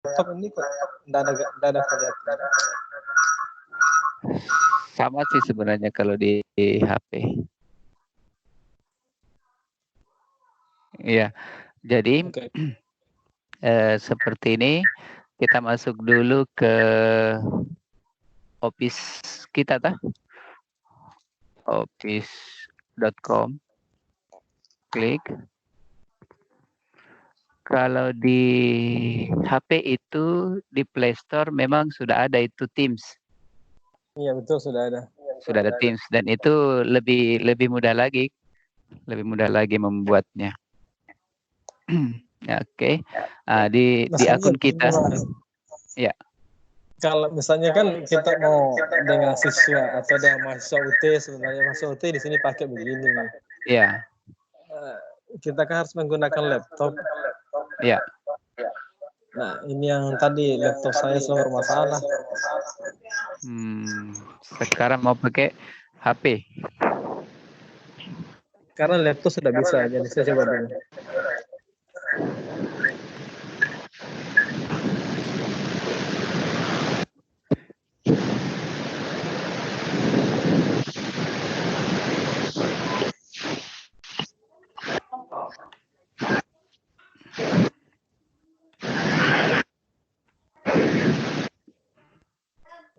laptop ini kok nggak ada kelihatan. Sama sih sebenarnya kalau di HP. Iya, jadi Oke. seperti ini kita masuk dulu ke Office kita office.com, klik. Kalau di HP itu di Play Store memang sudah ada itu Teams. Iya betul sudah ada. Sudah ada Teams dan itu lebih mudah lagi membuatnya. Oke. Di akun kita. Ya. Kalau misalnya kan kita mau dengan siswa atau dengan mahasiswa UT, sebenarnya mahasiswa UT di sini pakai begini nih. Iya. Kita kan harus menggunakan laptop. Iya. Nah, ini yang tadi laptop saya selalu bermasalah. Sekarang mau pakai HP. Karena laptop sudah bisa, jadi saya coba dulu.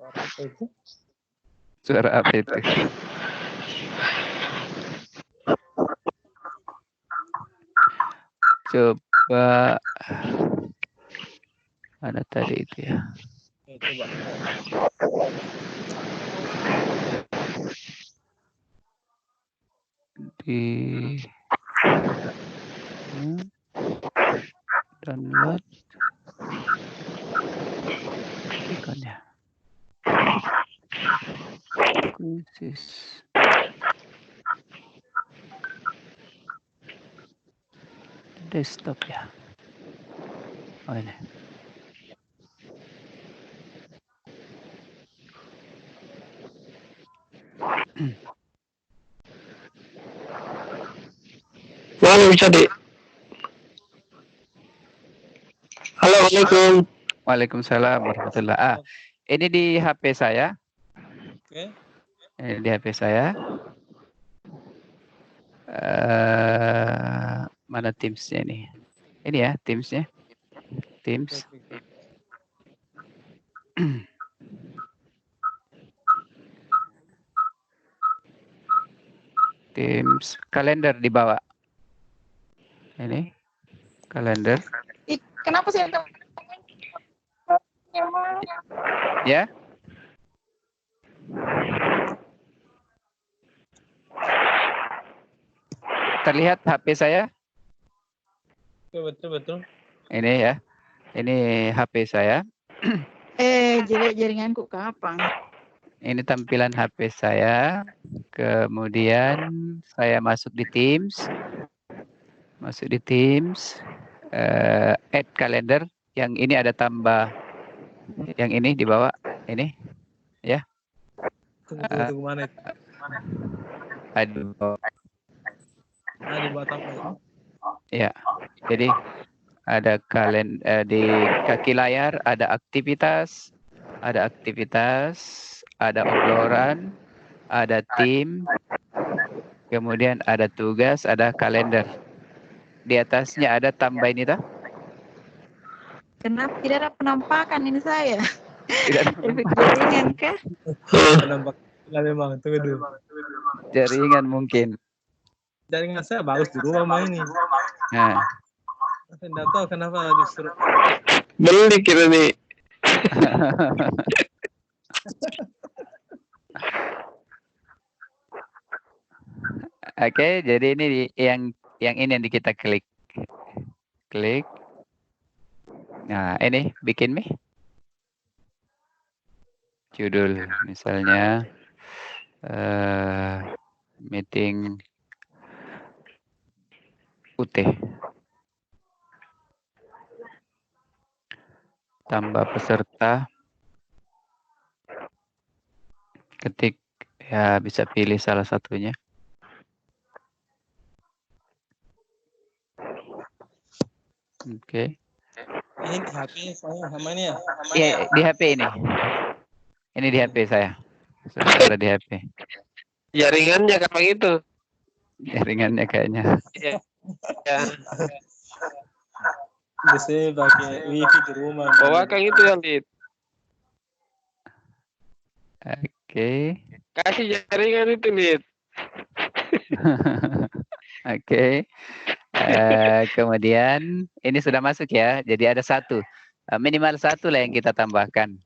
Apa itu? Suara apa itu? Coba mana tadi itu ya? Coba. Di download ikonnya. Khusus desktop ya. Oh ini. Halo, bisa di. Halo, Assalamualaikum. Waalaikumsalam warahmatullahi. Ini di HP saya. Oke. Ini di HP saya. Mana Teams-nya ini? Ini ya Teams-nya. Teams. Teams, kalender di bawah. Ini kalender. Kenapa sih? Ya. Terlihat HP saya? Betul. Ini ya. Ini HP saya. Jaringanku kapan? Ini tampilan HP saya. Kemudian saya masuk di Teams. Add kalender. Yang ini ada tambah. Yang ini di bawah. Ini. Ya. Tunggu mana itu? Aduh. Di bawah tambah. Ya. Jadi ada di kaki layar ada aktivitas, ada obrolan, ada tim, kemudian ada tugas, ada kalender. Di atasnya ada tambah ini toh? Kenapa tidak ada penampakan ini saya? Tidak ada Efek jaringan kah? Penampakan memang, tunggu dulu. Jaringan mungkin. Jaringan saya bagus di rumah ini. Nah. Saya tidak tahu kenapa disuruh. Beli kira nih. Oke, jadi ini yang ini yang kita klik. Nah, ini bikin judul misalnya meeting UT. Tambah peserta. Ketik ya, bisa pilih salah satunya. Oke. Ini di HP saya sama ini ya. Iya, di HP ini. Ini di HP saya. Sudah ada di HP. Jaringannya kayak gitu. Jaringannya kayaknya. Ya. Ya. Di sini pakai wifi di rumah. Bawa kayak gitu ya, Lid. Oke. Kasih jaringan itu, Lid. Oke. Kemudian ini sudah masuk ya. Jadi ada satu. Minimal satu lah yang kita tambahkan.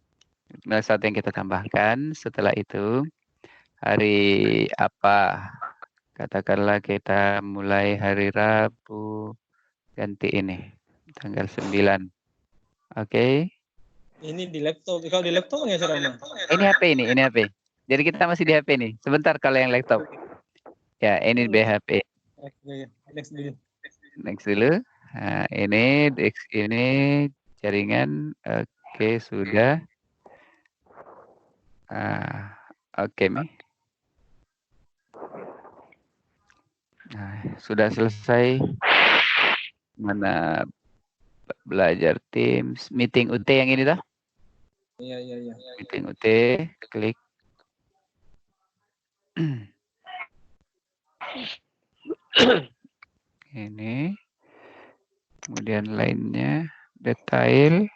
Minimal satu yang kita tambahkan. Setelah itu hari apa? Katakanlah kita mulai hari Rabu. Ganti ini. Tanggal 9. Oke. Ini di laptop. Kalau di laptop nggak Rama? Ini HP ini HP. Jadi kita masih di HP nih. Sebentar kalau yang laptop. Ya, ini BHP. Next dulu. Next dulu. Nah, ini jaringan. Oke, sudah. Oke, Mi. Nah, sudah selesai. Mana belajar Teams, meeting UT yang ini dah? Iya. Meeting UT, klik. Ini. Kemudian lainnya detail.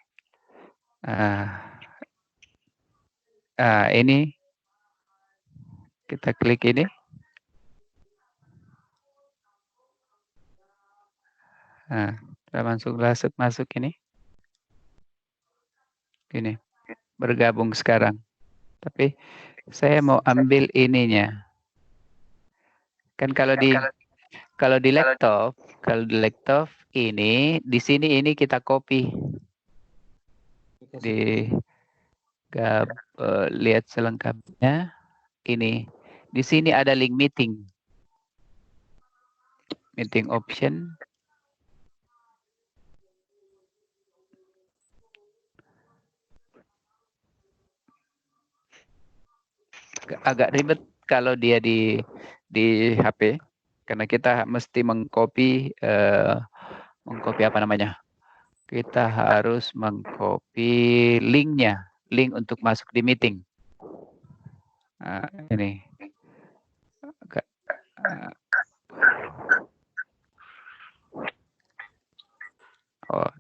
Ini kita klik ini. Kita masuk ini. Ini bergabung sekarang. Tapi saya mau ambil ininya. Kan kalau di laptop ini di sini ini kita copy. Lihat selengkapnya. Ini di sini ada link meeting option. Agak ribet kalau dia di HP karena kita mesti mengcopy apa namanya? Kita harus mengcopy link untuk masuk di meeting. Ini.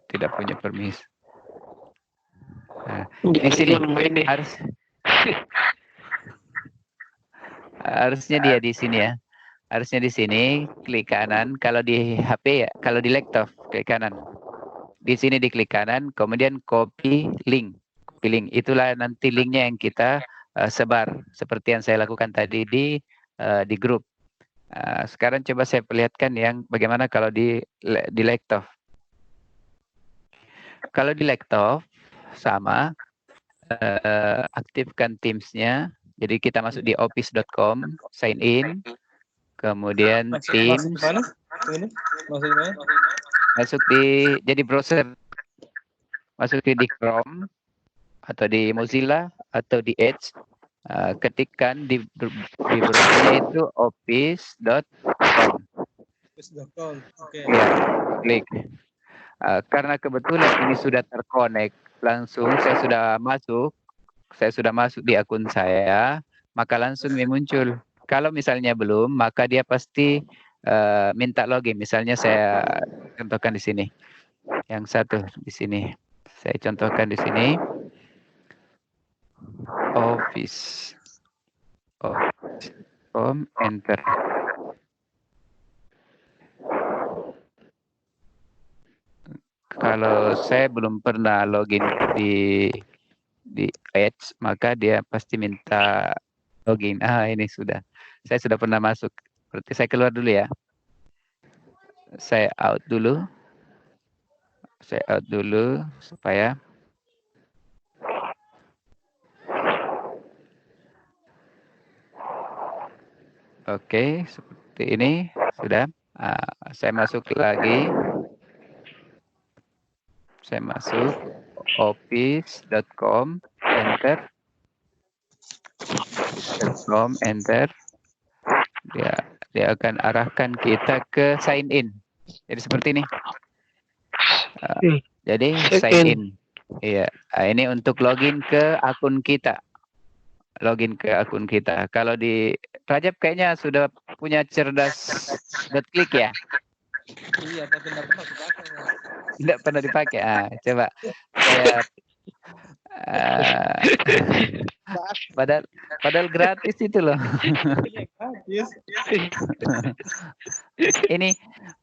Tidak punya permisi. Di sini harusnya dia di sini ya. Harusnya di sini klik kanan. Kalau di HP ya, kalau di laptop klik kanan. Di sini diklik kanan, kemudian copy link. Itulah nanti linknya yang kita sebar seperti yang saya lakukan tadi di grup. Sekarang coba saya perlihatkan yang bagaimana kalau di laptop. Kalau di laptop sama aktifkan Teams-nya. Jadi kita masuk di office.com, sign in, kemudian Teams. Masuk jadi browser. Masuk di Chrome atau di Mozilla atau di Edge. Ketikkan di browsernya itu office.com. Oke. Ya, klik. Karena kebetulan ini sudah terkonek, langsung saya sudah masuk di akun saya, maka langsung muncul. Kalau misalnya belum, maka dia pasti minta login. Misalnya saya contohkan di sini. Yang satu di sini. Saya contohkan di sini. Office. Enter. Kalau saya belum pernah login di Edge, maka dia pasti minta login. Ini sudah. Saya sudah pernah masuk. Berarti saya keluar dulu ya. Saya out dulu supaya oke, seperti ini sudah. Saya masuk lagi. Saya masuk office.com, enter. Enter. Dia akan arahkan kita ke sign in. Jadi seperti ini. Jadi Check sign in. in. Iya. Ini untuk login ke akun kita. Login ke akun kita. Kalau di Rajab kayaknya sudah punya cerdas.klik ya? Iya, tapi tidak pernah aku pakai, Mas. Tidak pernah dipakai. Coba saya padahal gratis itu loh. Iya, gratis.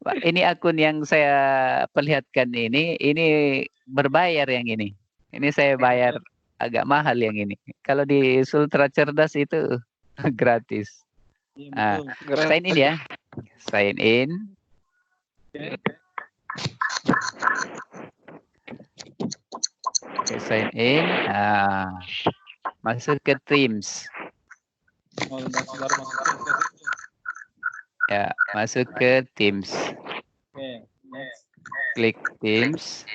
Ini akun yang saya perlihatkan ini berbayar yang ini. Ini saya bayar agak mahal yang ini. Kalau di Sultra Cerdas itu gratis. Iya, betul. Sign in ya. Sign in. Oke, sign in. Masuk ke Teams. Oh, baru masuk ke situ. Ya, masuk ke Teams. Oke, next. Klik Teams.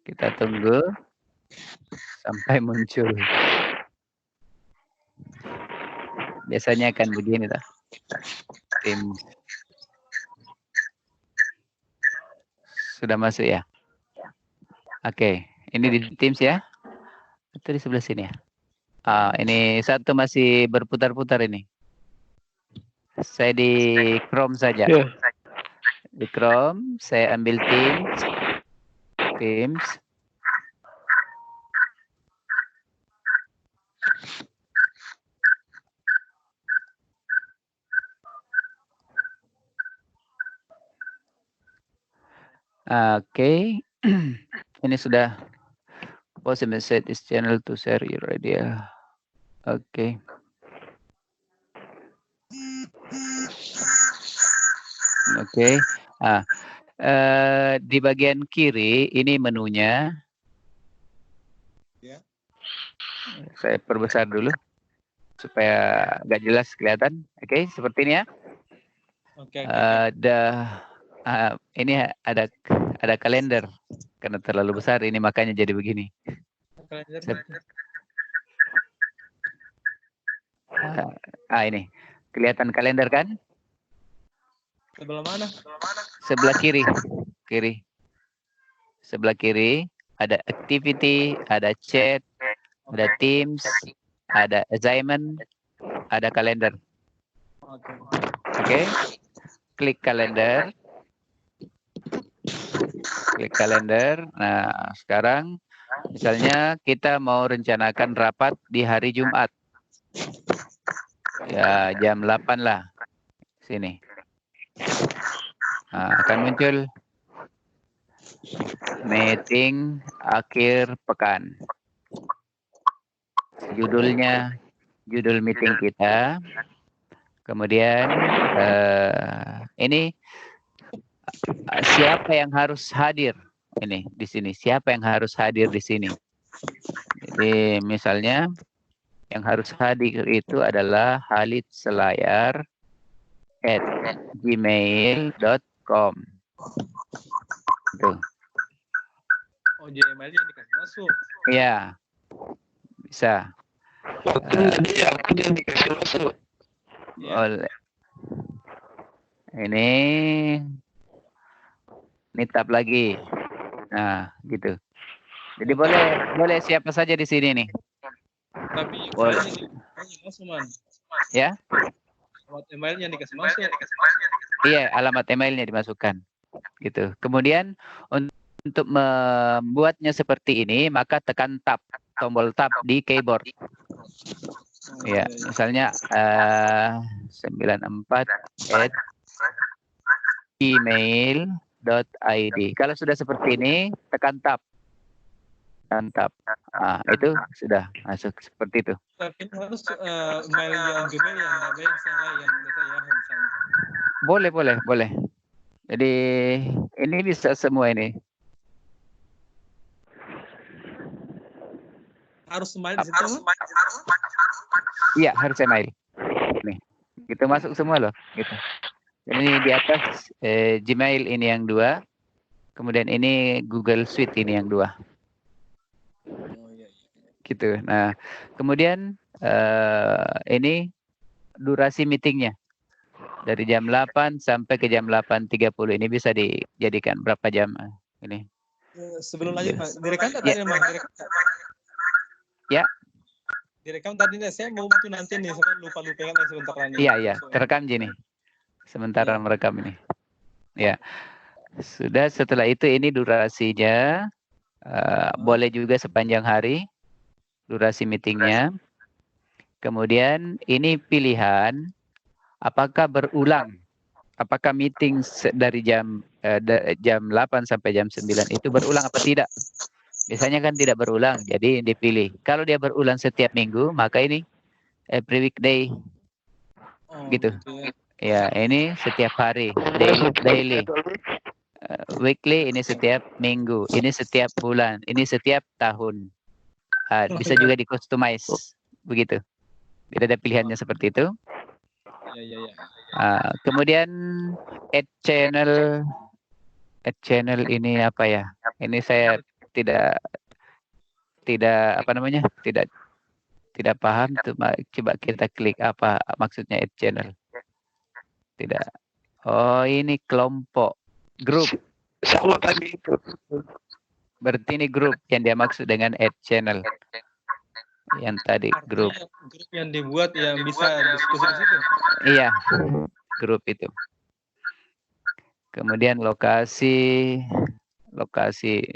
Kita tunggu sampai muncul. Biasanya akan begini tuh. Teams. Sudah masuk ya? Oke, ini di Teams ya? Atau di sebelah sini ya? Ini satu masih berputar-putar ini. Saya di Chrome saja. Ya. Di Chrome, saya ambil Teams. Oke. Ini sudah possible set this channel to share your idea. Oke. Oke. Di bagian kiri ini menunya. Ya. Saya perbesar dulu supaya agak jelas kelihatan. Oke, seperti ini ya. Oke. Ini ada kalender karena terlalu besar ini makanya jadi begini. Ini kelihatan kalender kan? Sebelah mana? Sebelah kiri. Sebelah kiri ada activity, ada chat, ada Teams, ada assignment, ada kalender. Oke. Klik kalender. Nah, sekarang misalnya kita mau rencanakan rapat di hari Jumat. Ya, jam 8 lah. Sini. Akan muncul meeting akhir pekan. Judul meeting kita. Kemudian ini siapa yang harus hadir ini di sini? Siapa yang harus hadir di sini? Jadi misalnya yang harus hadir itu adalah Halid Selayar @gmail.com. Tuh. Oh, Gmail-nya dikasih masuk. Iya. Bisa. Aku yang dikasih masuk. Oleh. Ini tab lagi. Nah, gitu. Jadi boleh siapa saja di sini nih. Tapi Boleh. Masuk, Man. Ya? Alamat emailnya dikasih masuk. Iya, alamat emailnya dimasukkan. Gitu. Kemudian untuk membuatnya seperti ini, maka tekan tab, tombol tab di keyboard. Ya, misalnya 94@gmail.id. Kalau sudah seperti ini, tekan tab. Itu sudah masuk seperti itu. Tapi harus mail yang Gmail yang nggak bisa yang biasa Yahoo misalnya. Boleh. Jadi ini bisa semua ini. Harus mail di situ. Iya, harus email. Nih, gitu masuk semua loh, gitu. Ini di atas Gmail ini yang 2. Kemudian ini Google Suite ini yang 2. Gitu. Nah, kemudian ini durasi meetingnya. Dari jam 8 sampai ke jam 8.30 ini bisa dijadikan berapa jam ini. Sebelum lanjut, Pak, direkam tak Ya. tadi, Bang? Direkam tak? Ya. Direkam tadi nih, saya mau itu nanti nih, sampai lupa-lupa kan sebentar lagi. Iya, terekam gini. Sementara Iya. merekam ini. Ya. Sudah, setelah itu ini durasinya boleh juga sepanjang hari durasi meetingnya. Kemudian ini pilihan apakah berulang. Apakah meeting dari jam 8 sampai jam 9 itu berulang apa tidak? Biasanya kan tidak berulang, jadi dipilih. Kalau dia berulang setiap minggu, maka ini every weekday gitu. Ya, ini setiap hari, daily. Weekly ini setiap minggu, ini setiap bulan, ini setiap tahun. Bisa juga di-customize begitu. Tidak ada pilihannya seperti itu. Iya. Kemudian add channel ini apa ya? Ini saya tidak apa namanya? Tidak paham. Coba kita klik apa maksudnya add channel. Tidak. Oh, ini kelompok, grup. Sama tadi itu. Berarti ini grup yang dia maksud dengan add channel. Yang tadi grup. Grup yang dibuat yang bisa diskusi di situ. Iya, grup itu. Kemudian lokasi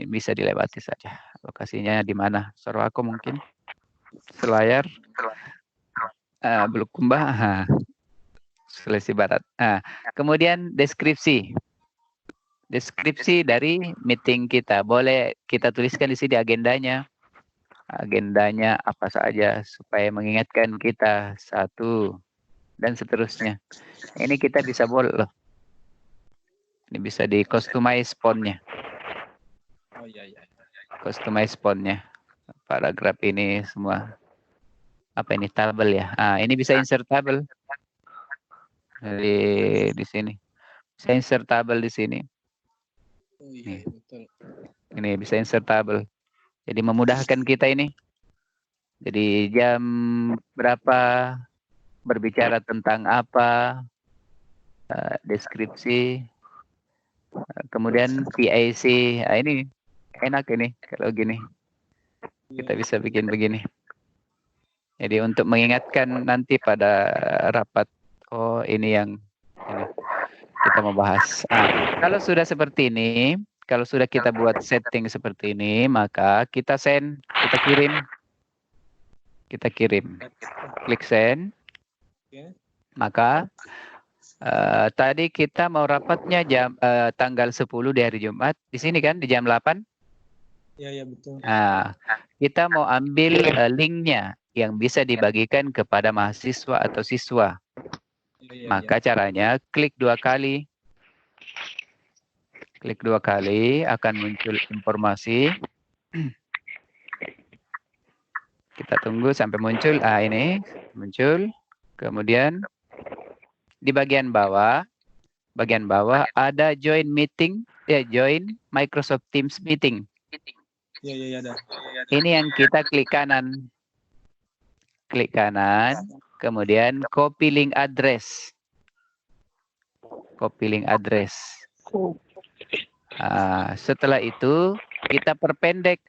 bisa dilewati saja. Lokasinya di mana? Sorowako mungkin. Selayar. Bulukumba. Sulawesi Barat. Kemudian deskripsi. Deskripsi dari meeting kita. Boleh kita tuliskan di sini agendanya. Agendanya apa saja supaya mengingatkan kita satu dan seterusnya. Ini kita bisa boleh loh. Ini bisa di customize fontnya. Oh iya. Customize fontnya. Paragraf ini semua. Apa ini tabel ya? Ini bisa insert tabel. Di sini. Bisa insert tabel di sini. Oh iya, betul. Ini bisa insert tabel. Jadi memudahkan kita ini. Jadi jam berapa, berbicara tentang apa, deskripsi, kemudian PIC. Ini enak ini kalau gini. Kita bisa bikin begini. Jadi untuk mengingatkan nanti pada rapat, oh ini yang ini kita mau bahas. Kalau sudah seperti ini, kalau sudah kita buat setting seperti ini, maka kita send, kita kirim. Klik send. Maka tadi kita mau rapatnya tanggal 10 di hari Jumat. Di sini kan di jam 8. Iya, betul. Kita mau ambil linknya yang bisa dibagikan kepada mahasiswa atau siswa. Maka caranya klik 2 kali. Klik 2 kali akan muncul informasi. Kita tunggu sampai muncul. Ini muncul. Kemudian di bagian bawah ada join meeting, join Microsoft Teams meeting. Iya, ada. Ini yang kita klik kanan. Klik kanan, kemudian copy link address. Copy link address. Setelah itu kita perpendek.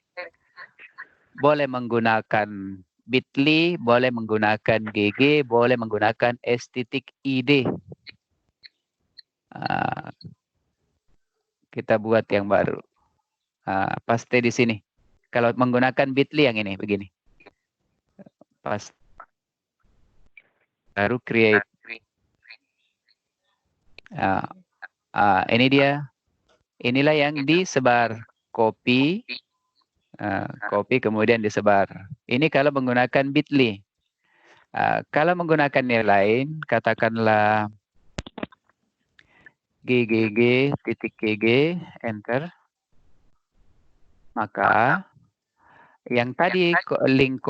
Boleh menggunakan bit.ly, boleh menggunakan GG, boleh menggunakan s.id. Kita buat yang baru. Paste di sini. Kalau menggunakan bit.ly yang ini begini. Paste. Baru create. Ini dia. Inilah yang disebar. Copy. Copy kemudian disebar. Ini kalau menggunakan bit.ly. Kalau menggunakan yang lain, katakanlah gg, enter. Maka yang tadi link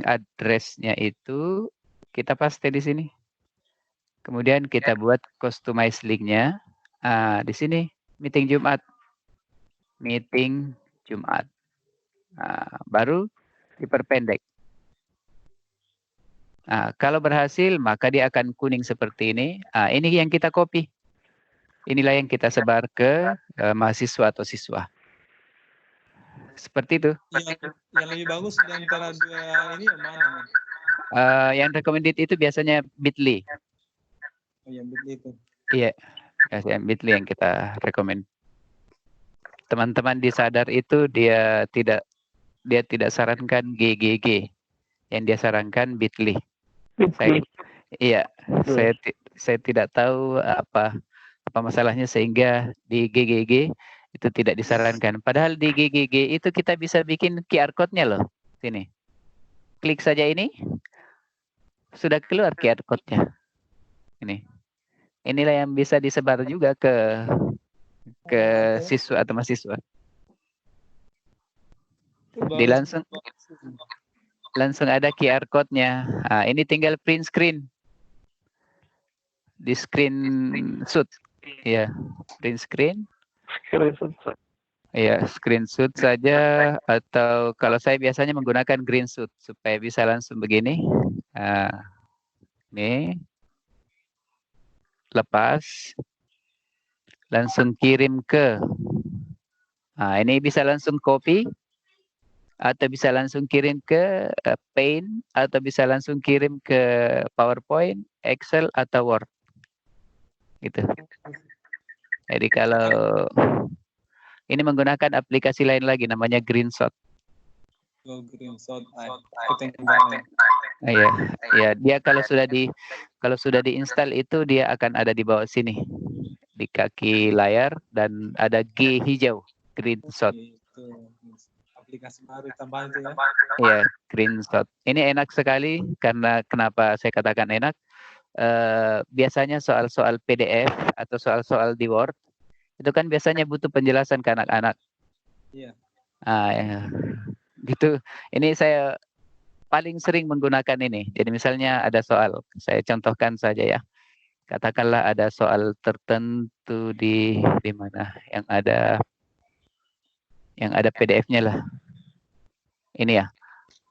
address-nya itu kita paste di sini. Kemudian kita buat customize link-nya. Di sini meeting Jumat. Meeting Jumat. Baru diperpendek. Kalau berhasil, maka dia akan kuning seperti ini. Ini yang kita copy. Inilah yang kita sebar ke mahasiswa atau siswa. Seperti itu. Yang lebih bagus di antara dua ini yang mana? Yang recommended itu biasanya Bitly. Oh, yang Bitly itu. Iya, biasanya Bitly yang kita recommend. Teman-teman di Sadar itu dia tidak sarankan GGG. Yang dia sarankan Bitly. Saya tidak tahu apa masalahnya sehingga di GGG itu tidak disarankan. Padahal di GGG itu kita bisa bikin QR code-nya loh. Sini. Klik saja ini. Sudah keluar QR code-nya. Ini. Inilah yang bisa disebar juga ke siswa atau mahasiswa. Langsung ada QR code-nya. Ini tinggal print screen. Di screenshot. Ya, print screen. Iya, screenshot saja atau kalau saya biasanya menggunakan screenshot supaya bisa langsung begini. Ini lepas, langsung kirim ke. Ini bisa langsung copy atau bisa langsung kirim ke Paint atau bisa langsung kirim ke PowerPoint, Excel atau Word. Gitu. Jadi kalau ini menggunakan aplikasi lain lagi namanya Greenshot. Oh, Greenshot. Iya, dia kalau sudah diinstal itu dia akan ada di bawah sini di kaki layar dan ada G hijau Greenshot. Aplikasi baru tambahan itu ya. Iya, Greenshot. Ini enak sekali karena kenapa saya katakan enak? Biasanya soal-soal PDF atau soal-soal di Word itu kan biasanya butuh penjelasan ke anak-anak. Iya. Ya. Gitu. Ini saya paling sering menggunakan ini. Jadi misalnya ada soal, saya contohkan saja ya. Katakanlah ada soal tertentu di mana yang ada PDF-nya lah. Ini ya.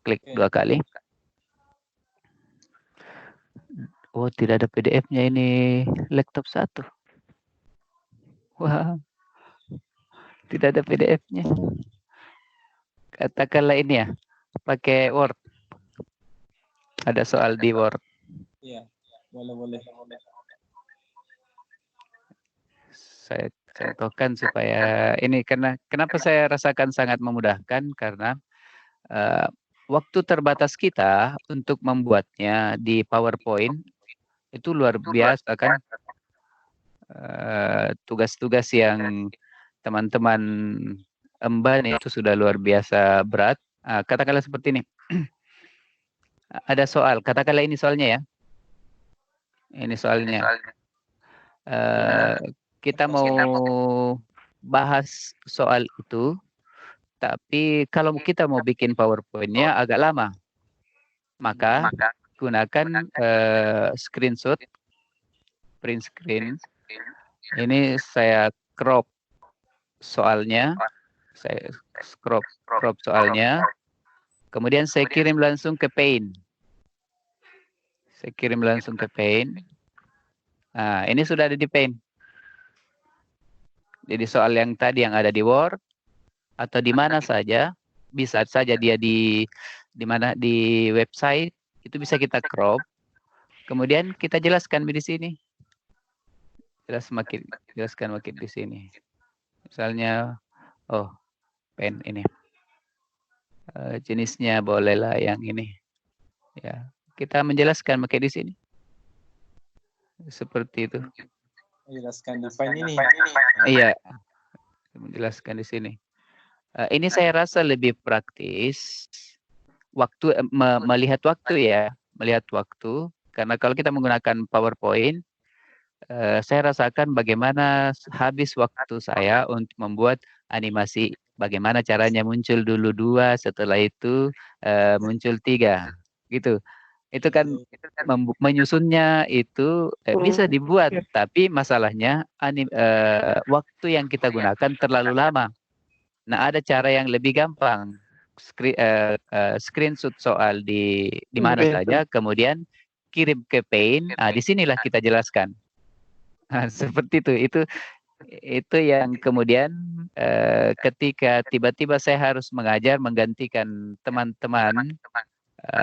Klik 2 kali. Oh, tidak ada PDF-nya ini laptop 1. Wah. Tidak ada PDF-nya. Katakanlah ini ya. Pakai Word. Ada soal di Word. Iya, boleh. Saya contohkan supaya ini karena kenapa saya rasakan sangat memudahkan karena waktu terbatas kita untuk membuatnya di PowerPoint itu luar biasa kan. Tugas-tugas yang teman-teman emban itu sudah luar biasa berat. Katakanlah seperti ini. Ada soal, katakanlah ini soalnya ya. Ini soalnya. Kita mau bahas soal itu, tapi kalau kita mau bikin PowerPoint-nya agak lama, maka gunakan screenshot, print screen. Ini saya crop soalnya, saya crop soalnya, kemudian saya kirim langsung ke Paint. Ini sudah ada di Paint. Jadi soal yang tadi yang ada di Word atau di mana saja, bisa saja dia di mana di website itu bisa kita crop. Kemudian kita jelaskan di sini. Jelaskan makin di sini. Misalnya, pen ini. Jenisnya bolehlah yang ini. Ya, kita menjelaskan makin di sini. Seperti itu. Menjelaskan di file ini. Iya. Menjelaskan di sini. Ini saya rasa lebih praktis. Melihat waktu karena kalau kita menggunakan PowerPoint, saya rasakan bagaimana habis waktu saya untuk membuat animasi. Bagaimana caranya muncul dulu 2, setelah itu muncul 3, gitu. Itu kan menyusunnya itu bisa dibuat, tapi masalahnya waktu yang kita gunakan terlalu lama. Nah, ada cara yang lebih gampang. screenshot soal di mana saja, kemudian kirim ke Paint. Disinilah kita jelaskan. Seperti itu. Itu yang kemudian ketika tiba-tiba saya harus mengajar menggantikan teman-teman,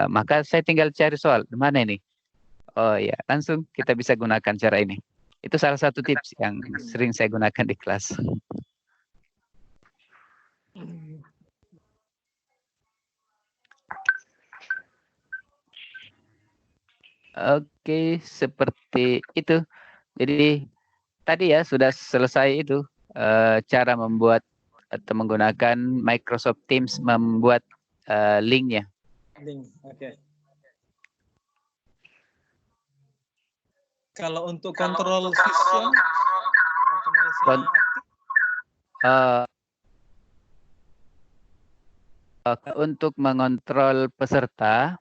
maka saya tinggal cari soal mana ini. Oh ya, langsung kita bisa gunakan cara ini. Itu salah satu tips yang sering saya gunakan di kelas. Oke, seperti itu. Jadi tadi ya sudah selesai itu cara membuat atau menggunakan Microsoft Teams membuat linknya. Link, oke. Kalau untuk kontrol siswa, untuk mengontrol peserta,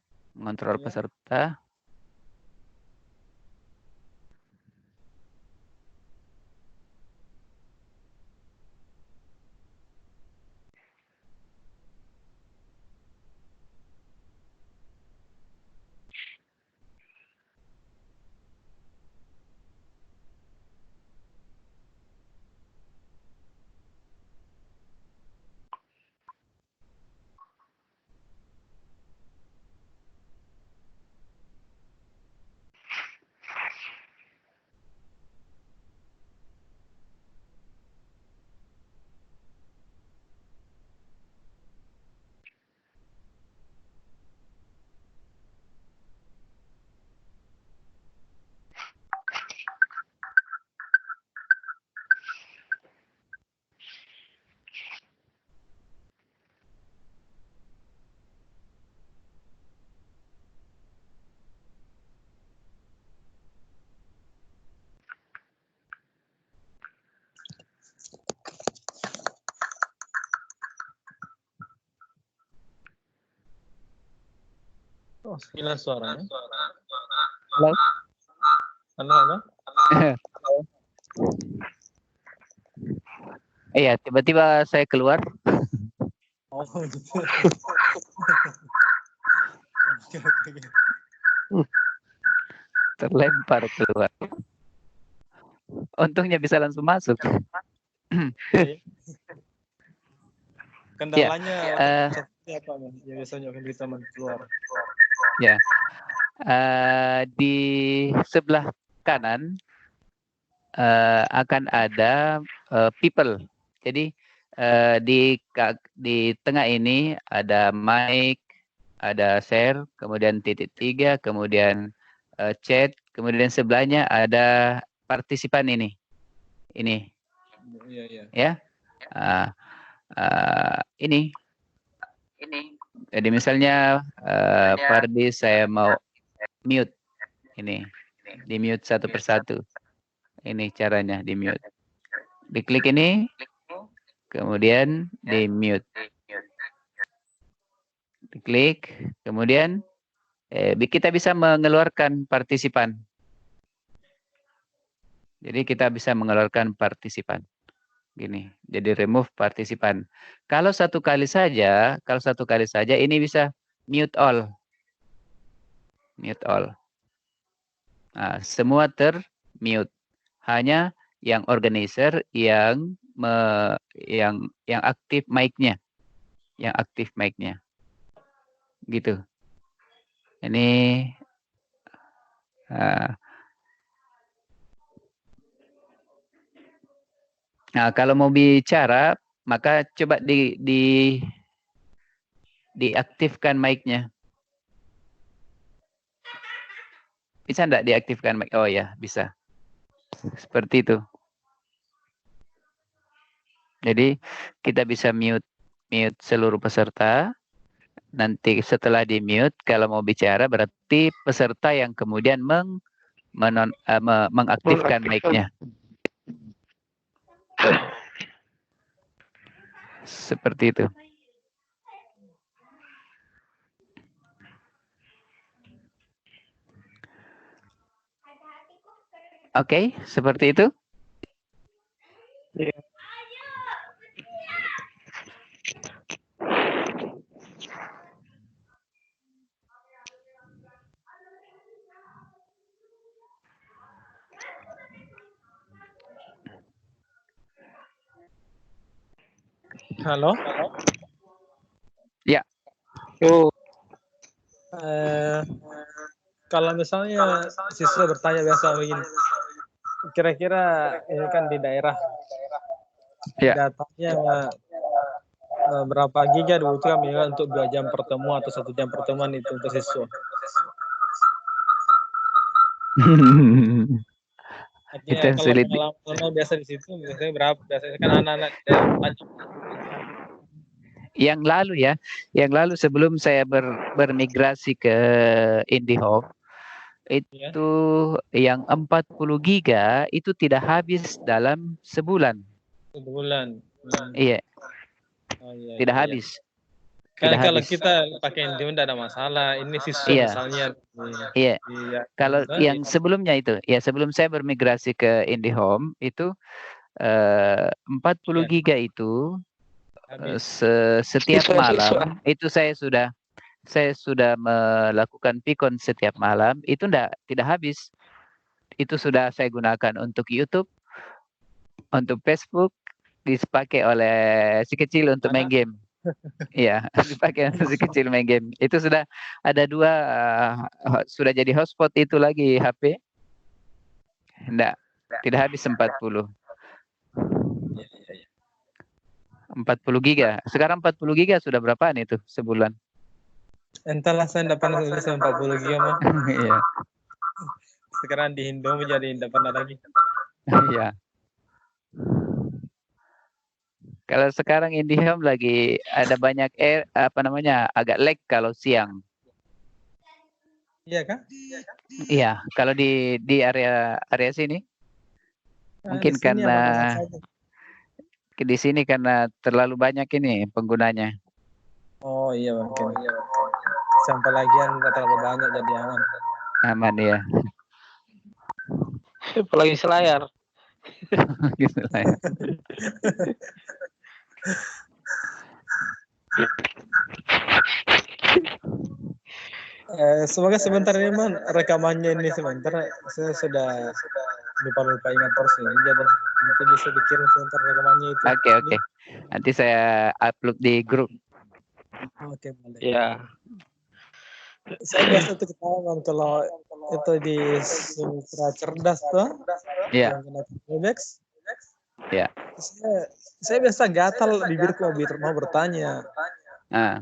peserta. Oh, hilang suaranya. Halo? Halo? Iya, tiba-tiba saya keluar. Oh, gitu. Oke. Terlempar keluar. Untungnya bisa langsung masuk. Kendalanya seperti apa, Man? Yang biasanya di taman keluar. Ya, di sebelah kanan akan ada people. Jadi di tengah ini ada mic, ada share, kemudian titik 3, kemudian chat, kemudian sebelahnya ada partisipan ini. Iya. Ya, ini. Jadi misalnya Pardi saya mau mute ini, di mute satu persatu. Ini caranya di mute. Diklik ini, kemudian di mute. Diklik, kemudian kita bisa mengeluarkan partisipan. Jadi kita bisa mengeluarkan partisipan. Gini, jadi remove partisipan. Kalau satu kali saja ini bisa mute all. Mute all. Nah, semua termute. Hanya yang organizer yang aktif mic-nya. Yang aktif mic-nya. Gitu. Ini nah, kalau mau bicara, maka coba diaktifkan mic-nya. Bisa enggak diaktifkan mic? Oh ya, bisa. Seperti itu. Jadi kita bisa mute seluruh peserta. Nanti setelah di mute, kalau mau bicara berarti peserta yang kemudian mengaktifkan mic-nya. Seperti itu. Oke, seperti itu. Halo. Oh, Kalau misalnya siswa bertanya biasa begini, kira-kira ini kan di daerah Ya. datanya berapa giga dibutuhkan minimal untuk 2 jam pertemuan atau 1 jam pertemuan itu untuk siswa. Itu Artinya yang kalau sulit. pengalaman biasa di situ biasanya berapa? Biasanya kan anak-anak di daerah tanya. Yang lalu sebelum saya bermigrasi ke IndiHome, Ya, itu yang 40 giga itu tidak habis dalam sebulan. sebulan. Iya, Oh, iya, tidak iya. habis. Kan Tidak kalau habis. kita pakai Indihome tidak ada masalah. Ini siswa Iya. misalnya. Iya. Iya. Kalau yang sebelumnya itu, ya sebelum saya bermigrasi ke IndiHome itu 40 Iya. giga itu Habis. setiap Siswa. malam itu saya sudah melakukan pikon setiap malam, itu tidak habis. Itu sudah saya gunakan untuk YouTube, untuk Facebook, dipakai oleh si kecil untuk main game. Iya, dipakai untuk si kecil main game. Itu sudah ada 2 sudah jadi hotspot itu lagi HP. Tidak habis 40 giga. Sekarang 40 giga sudah berapaan itu sebulan? Entahlah, saya tidak pernah bisa 40 giga mah. Iya. Sekarang di Indomie jadi tidak pernah lagi. Iya. Kalau sekarang IndiHome lagi ada banyak agak lag kalau siang. Iya kah? Iya, kalau di area sini mungkin Di sini karena aman-aman saja. di sini karena terlalu banyak ini penggunanya. Oh iya mungkin. Sampai lagian nggak terlalu banyak jadi aman. Aman ya. apalagi selayar. Gitu lah ya. Semoga sebentar ini man rekamannya ini sebentar. Saya sudah lupa ingat terus ini. Jadi nanti bisa dikirim sebentar rekamannya itu. Oke. Nanti saya upload di grup. Oke, boleh. Ya. Saya biasa tuh ketahuan kalau itu di Sutra Cerdas tuh. Iya. Yang kena Webex. Iya. Saya biasa gatal bibirku mau bertanya. Ah.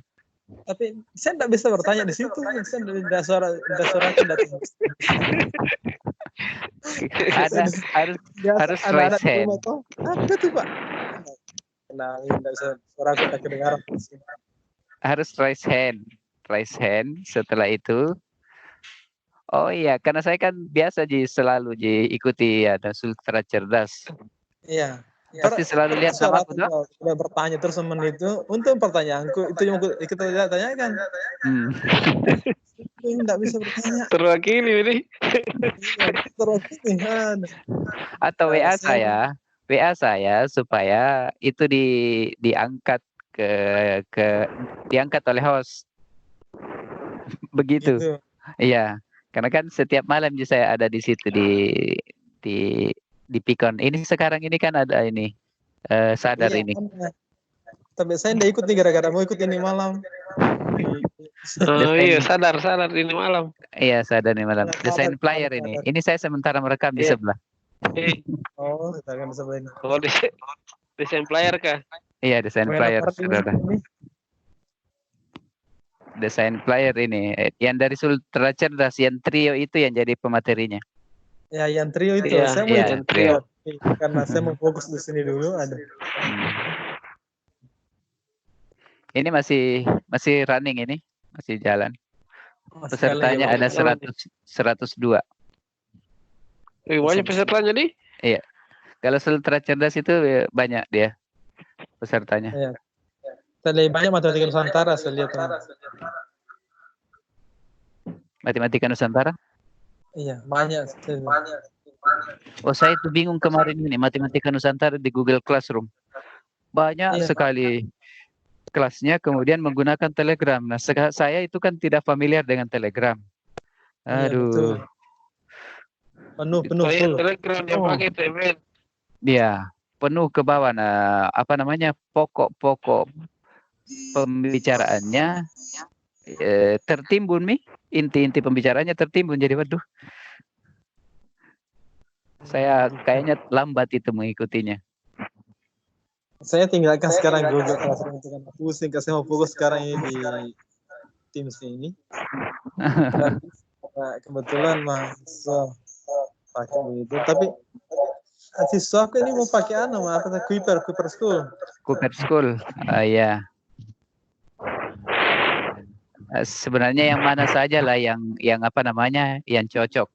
Tapi saya tidak bisa bertanya di situ. Saya tidak suara aku datang. harus raise hand. Apa tuh Pak? Nah, tidak bisa suara aku tak kedengaran. Harus raise hand. Setelah itu, oh iya, karena saya kan biasa selalu ikuti ada Sultra Cerdas. Iya. Pasti selalu lihat nama aku tuh. Sudah bertanya terus teman itu untuk pertanyaanku itu yang kita tidak tanyakan. Tidak bisa bertanya. Terwakili ini. Terwakili. Atau WA saya supaya itu diangkat diangkat oleh host. Begitu. Gitu. Iya, karena kan setiap malam saya ada di situ di Pikon. Ini sekarang ini kan ada ini sadar iya, ini. Tapi saya tidak ikut nih gara-gara mau ikut ini malam. Oh iya, sadar ini malam. Iya, sadar nih malam. Desain player ini. Ini saya sementara merekam di sebelah. Oh, kita akan sebelah ini. Oh, desain player kah? Iya, desain player. Desain player ini yang dari Sultra Cerdas, yang trio itu yang jadi pematerinya. Ya, yang trio itu. Iya, saya mau yang trio. Karena saya mau fokus di sini dulu ada. Ini masih running ini, masih jalan. Pesertanya ada 102. Banyak pesertanya nih? Iya. Kalau Sultra Cerdas itu banyak dia pesertanya. Iya. Lebih banyak Matematika Nusantara saya lihat. Matematika Nusantara? Iya, banyak. Oh, saya itu bingung kemarin ini Matematika Nusantara di Google Classroom. Banyak sekali kelasnya kemudian menggunakan Telegram. Nah, saya itu kan tidak familiar dengan Telegram. Aduh. Penuh. Telegram yang pakai payment. Iya. penuh ke bawah. Nah, apa namanya, pokok-pokok pembicaraannya tertimbun inti-inti pembicaraannya tertimbun. Jadi waduh, saya kayaknya lambat itu mengikutinya. Saya tinggalkan sekarang Google Classroom itu kan pusing, saya mau fokus sekarang ini di Teams ini. Dan kebetulan mahasiswa pakai begitu, tapi siswa aku ini mau pakai Kuiper School. Kuiper School, ya. Sebenarnya yang mana saja lah yang apa namanya, yang cocok.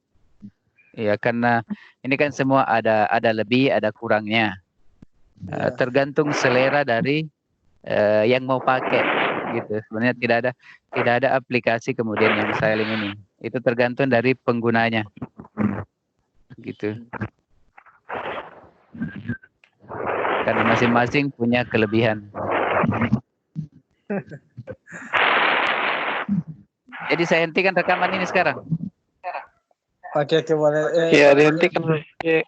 Ya, karena ini kan semua ada lebih, ada kurangnya. Tergantung selera dari yang mau pakai gitu. Sebenarnya tidak ada aplikasi kemudian yang styling ini. Itu tergantung dari penggunanya. Gitu. Karena masing-masing punya kelebihan. Jadi saya hentikan rekaman ini sekarang. Oke, boleh. Iya, dihentikan. Oke.